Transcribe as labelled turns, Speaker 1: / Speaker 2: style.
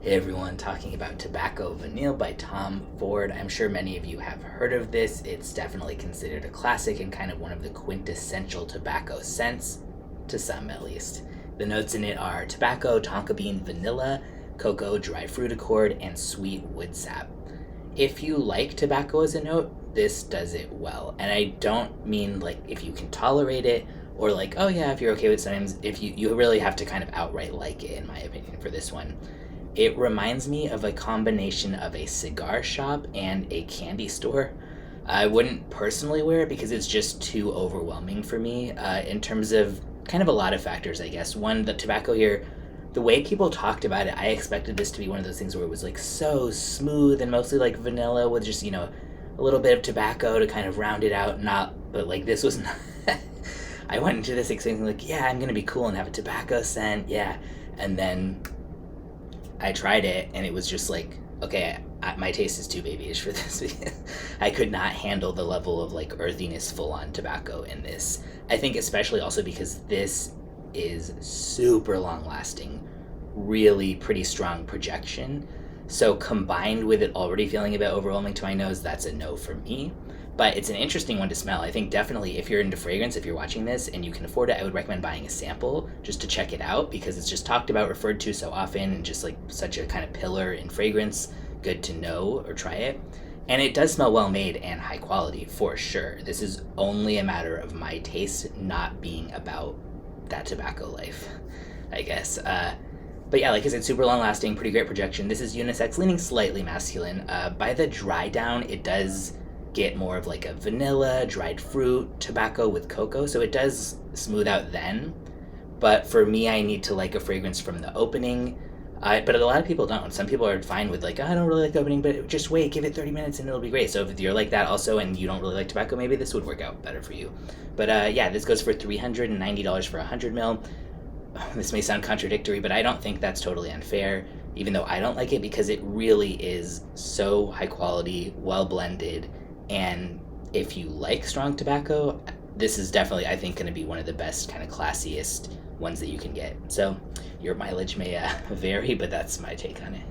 Speaker 1: Hey everyone, talking about Tobacco Vanille by Tom Ford. I'm sure many of you have heard of this. It's definitely considered a classic and kind of one of the quintessential tobacco scents, to some at least. The notes in it are tobacco, tonka bean, vanilla, cocoa, dry fruit accord, and sweet wood sap. If you like tobacco as a note, this does it well. And I don't mean like if you can tolerate it or like, oh yeah, if you're okay with sometimes, if you really have to kind of outright like it, in my opinion, for this one. It reminds me of a combination of a cigar shop and a candy store. I wouldn't personally wear it because it's just too overwhelming for me in terms of kind of a lot of factors, I guess. One, the tobacco here, the way people talked about it, I expected this to be one of those things where it was like so smooth and mostly like vanilla with just, a little bit of tobacco to kind of round it out. But like this was not. I went into this expecting like, yeah, I'm going to be cool and have a tobacco scent. Yeah. And then I tried it and it was just like, okay, my taste is too babyish for this because I could not handle the level of like earthiness full on tobacco in this. I think especially also because this is super long lasting, really pretty strong projection. So combined with it already feeling a bit overwhelming to my nose, that's a no for me. But it's an interesting one to smell. I think definitely if you're into fragrance, if you're watching this and you can afford it, I would recommend buying a sample just to check it out because it's just talked about, referred to so often, and just like such a kind of pillar in fragrance. Good to know or try it. And it does smell well made and high quality for sure. This is only a matter of my taste not being about that tobacco life, I guess. But yeah, like I said, super long lasting, pretty great projection. This is unisex, leaning slightly masculine. By the dry down, it does get more of like a vanilla, dried fruit, tobacco with cocoa, so it does smooth out then. But for me, I need to like a fragrance from the opening. But a lot of people don't. Some people are fine with like, oh, I don't really like the opening, but just wait, give it 30 minutes and it'll be great. So if you're like that also and you don't really like tobacco, maybe this would work out better for you. But yeah, this goes for $390 for 100 mil. This may sound contradictory, but I don't think that's totally unfair, even though I don't like it because it really is so high quality, well blended, and if you like strong tobacco, this is definitely, I think, going to be one of the best kind of classiest ones that you can get. So your mileage may vary, but that's my take on it.